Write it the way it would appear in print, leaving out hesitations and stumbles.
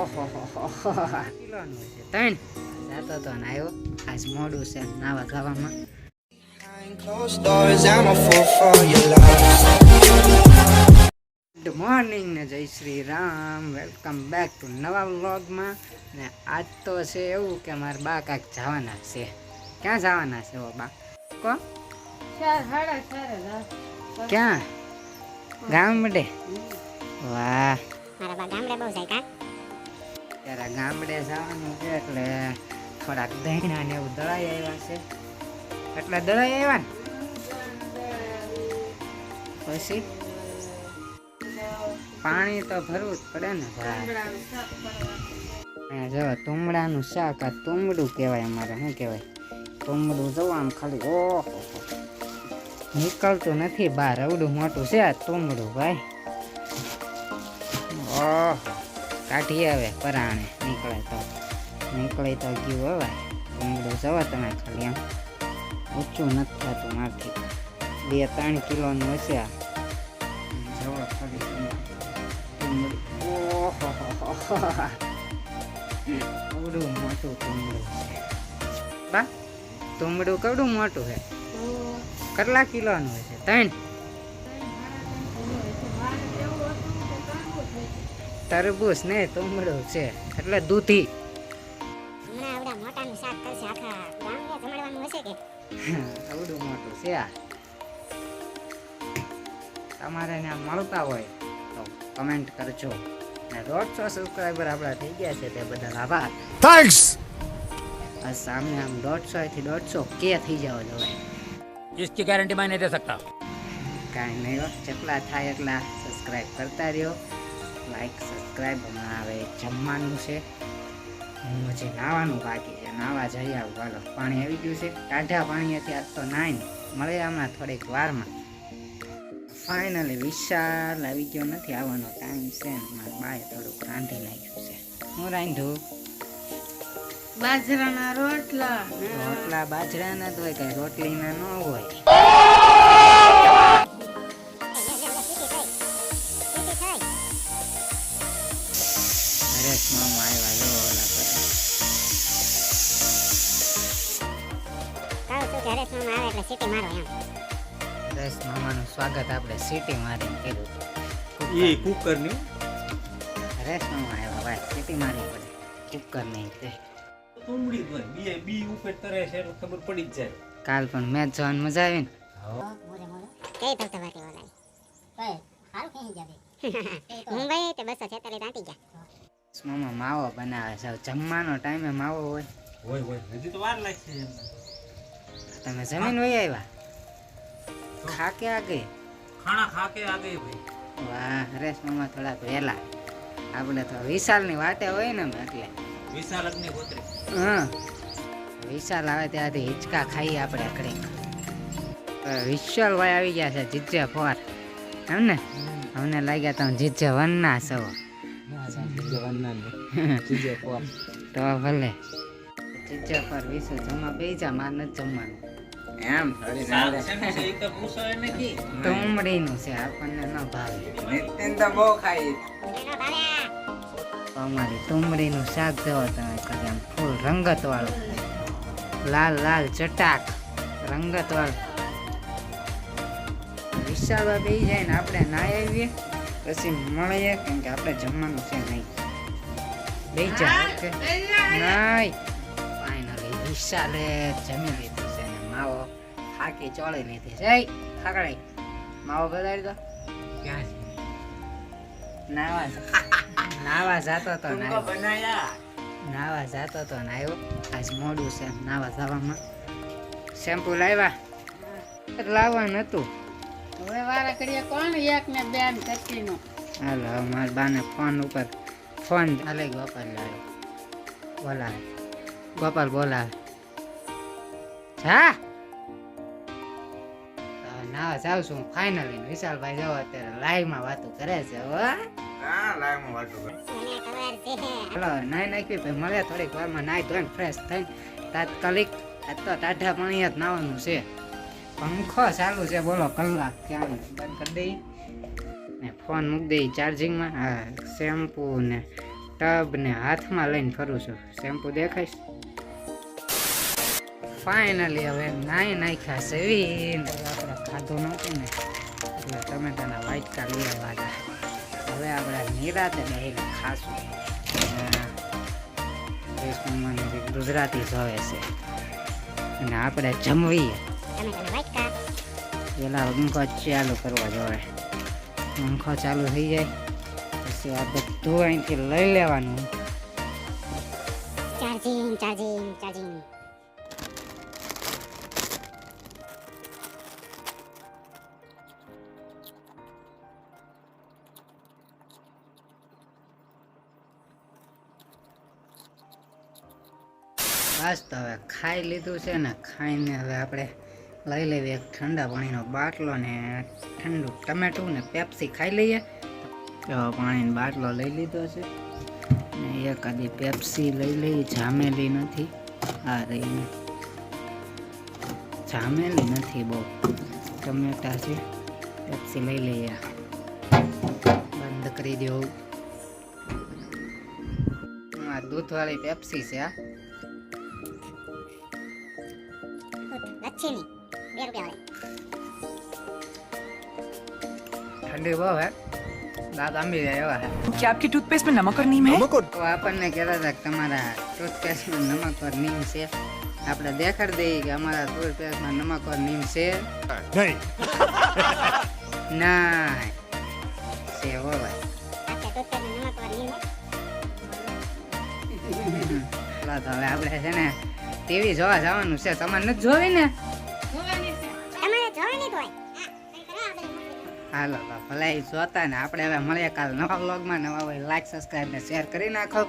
ઓહો કિલોનું છે 3 જાતો તો ને આવ્યો આજ મોડું છે નાવા ખાવામાં. ગુડ મોર્નિંગ ને જય Shri Ram, welcome back to નવા વ્લોગમાં. ને આજ તો છે એવું કે મારા બા કાંઈક જવાના છે. ક્યાં જવાના છે ઓ બા? કો ક્યાં? ગામડે? વાહ, મારા બા ગામડે બહુ જાય કા. ત્યારે ગામડે જવાનું છે એટલે થોડાક દહીણા ને એવું દળાઈ આવ્યા છે. એટલે દળાઈ આવ્યા ને પછી પાણી તો ભરવું જ પડે ને ભાઈ. જો તુમડાનું શાક, આ તુમડું કહેવાય અમારે. શું કહેવાય? તુમડું જવું આમ ખાલી ઓહો નીકળતું નથી બહાર. એવડું મોટું છે આ તુમડું ભાઈ. ઓહ કાઢી આવે પરાણે નીકળે તો ગયું હવે તુમડું. જવા તમે ખાલી આમ ઊંચું નથી થતું મારથી. 2-3 કિલોનું હશે આ. જવા ખાલી તુમડું. ઓહો કવડું મોટું તુમડું છે બા. તુમડું કવડું મોટું છે. કેટલા કિલોનું હશે? 3 તરબૂચ ને તુમડું છે એટલે દૂધી. હમણાં આવડા મોટાનું શાક કરશે, આખા ગામને જમાડવાનું હશે કે? આવડું મોટું છે આ. તમારે ને મળતા હોય તો કમેન્ટ કરજો. ને 150 સબસ્ક્રાઈબર આપણા થઈ ગયા છે તે બદલ આભાર. થેન્ક્સ. આ સામે આમ 150 થી 150 કે થઈ જવા જોઈએ. इसकी गारंटी मैं नहीं दे सकता. કાંઈ નહીં હો, જેટલા થાય એટલા સબસ્ક્રાઈબ કરતા રહ્યો. Like subscribe. હમણાં આવે જમવાનું છે. હું હજી નાવાનું બાકી છે. નાવા જઈ આવું ચાલો. પાણી આવી ગયું છે ટાઢા પાણીથી. આજ તો નાઈને મળે હમણાં થોડીક વારમાં. ફાઇનલી વિશાલ આવી ગયો. નથી આવવાનો ટાઈમ છે. મારા બાએ થોડુંક રાંધી નાખ્યું છે. હું રાંધું? બાજરાના રોટલા. રોટલા બાજરાના જ હોય, કઈ રોટલીના ન હોય. હરેશ મામા આવ્યા જો ઓલા કરે. કહું છું કે હરેશ મામા આવે એટલે સીટી મારો એમ. હરેશ મામાનું સ્વાગત આપણે સીટી મારીને કર્યું. ये कुकर नहीं. હરેશ મામા આવ્યા ભાઈ, સીટી મારવી પડે. કુકર નહીં તે तुमड़ी तो बी ऊपर तरह से खबर पड़ी जाए. કાલ પણ મેચ જોવાની મજા આવી ને. મોરે મોરે કઈ તો વાટી ઓલાય કઈ હારું કઈ જાબે મુંબઈ તે 246 આંટી ગયા. મામા માવો બનાવે છે. જમવાનો ટાઈમે માવો હોય. ओए ओए हजी तो वार लागશે. તમે જમીન વહી આવ્યા? ખા કે આ ગઈ? खाना खा के आ गए भाई. વાહ, હરેશ મામા થોડાક વહેલા. આપણે તો વિશાલની વાટે હોય ને એટલે. विशाल अग्नि होत्रे. હા, વિશાલ આવે ત્યાંથી હિંચકા ખાઈ આપણે ઘડીક. વિશાલ ભાઈ આવી ગયા છે જીજે 4 એમ ને. અમને લાગ્યા તમે જીજે 1 ના છો. તો ભલે જીજે 4 વિશે જમવા બે જા. માર નથી જમવાનું એમ થોડી से एक पूछो है ने की. તુમડીનું છે, આપણને ન ભાવે. એનો ભાવ્યા અમારી તુમડીનું શાક જોવો તમે ખાલી આમ ફૂલ રંગત વાળું, લાલ લાલ ચટાક રંગત વાળું. વિશાલવા બે જાય ને આપણે ના આવીએ પછી મળીએ, કેમ કે આપણે જમવાનું છે નહીં. બે જા ઓકે નહીં. ફાઇનલી વિશાલે જમી લીધું છે ને માવો ખાકી ચોળી લીધી છે. ખાકડાઈ માવો બધાડી દો. क्या है? નાવા જાતો તો तुमको बनाया. નાવા જાતો તો ને આવ્યો. આજ મોડું છે નાવા જવામાં. શેમ્પુ લાવ્યા? લાવવાનું હતું. હવે વારા કરીએ કોણ એક ને બેન કચીનો. હાલો હવે મારા બાને ફોન ઉપર ફોન હાલે. ગોપાલ લાવ્યો. બોલાવે ગોપાલ બોલાવે. જા નાવા જાઉં છું ફાઇનલી. વિશાલભાઈ જાઓ અત્યારે લાઈવમાં વાતો કરે છે. હો મને ખબર છે ચલો નાઈ નાખી પછી મળે થોડીક વારમાં. નાઈ ધોઈને ફ્રેશ થઈને તાત્કાલિક આજ તો ટાઢા પાણી જ નાવાનું છે. પંખો ચાલુ છે બોલો કલાક ક્યાં. બંધ કરી દઈ ને ફોન મૂકી દઈ ચાર્જિંગમાં. હા, શેમ્પુ ને ટબ ને હાથમાં લઈને ફરું છું. શેમ્પુ દેખાઈશ. ફાઇનલી હવે નાઈ નાખ્યા સેવીન આપણે ખાધું નહોતું ને એટલે ટમેટાના વાટકા લઈ આવ્યા હતા. હવે આપણે નિરાતે બેહીને ખાશું. મને ગુજરાતી જોવે છે અને આપણે જમવીએ. ટમેટાના વાટકા. પેલા પંખો ચાલુ કરવો જોઈએ. પંખો ચાલુ થઈ જાય પછી આ બધું અહીંથી લઈ લેવાનું. Charging charging charging. બસ તો હવે ખાઈ લીધું છે ને, ખાઈને હવે આપણે લઈ લેવી એક ઠંડા પાણીનો બાટલો ને ઠંડુ ટમેટું ને પેપ્સી ખાઈ લઈએ. તો પાણીનો બાટલો લઈ લીધો છે ને એકાદી પેપ્સી લઈ લઈએ. જામેલી નથી, આ રહી જામેલી નથી બહુ, ટમેટા છે. પેપ્સી લઈ લઈએ. બંધ કરી દો. આ દૂધવાળી પેપ્સી છે. આ લચ્છીની 2 રૂપિયા વાળી. ઠંડી બહુ હે, દાંત આંબી જાય એવા હે. क्या आपके टूथपेस्ट में नमक और नीम है? તો આપણને કહેતા હતા કે તમારા ટૂથપેસ્ટમાં નમક ઓર નીમ છે. આપણે દેખાડી દઈએ કે અમારા ટૂથપેસ્ટમાં નમક ઓર નીમ છે ના છે હો ભાઈ. આપણે ટૂથપેસ્ટમાં નમક વાળી ચાલો તો હવે આપણે છે ને ટીવી જોવા જવાનું છે. તમારે નથી જોવી ને? તમારે જોવાની હોય. હાલો તો ભલે ઈ જોતા ને. આપણે હવે મળીએ કાલ નવા વ્લોગમાં. નવા હોય લાઈક સબસ્ક્રાઈબ ને શેર કરી નાખો.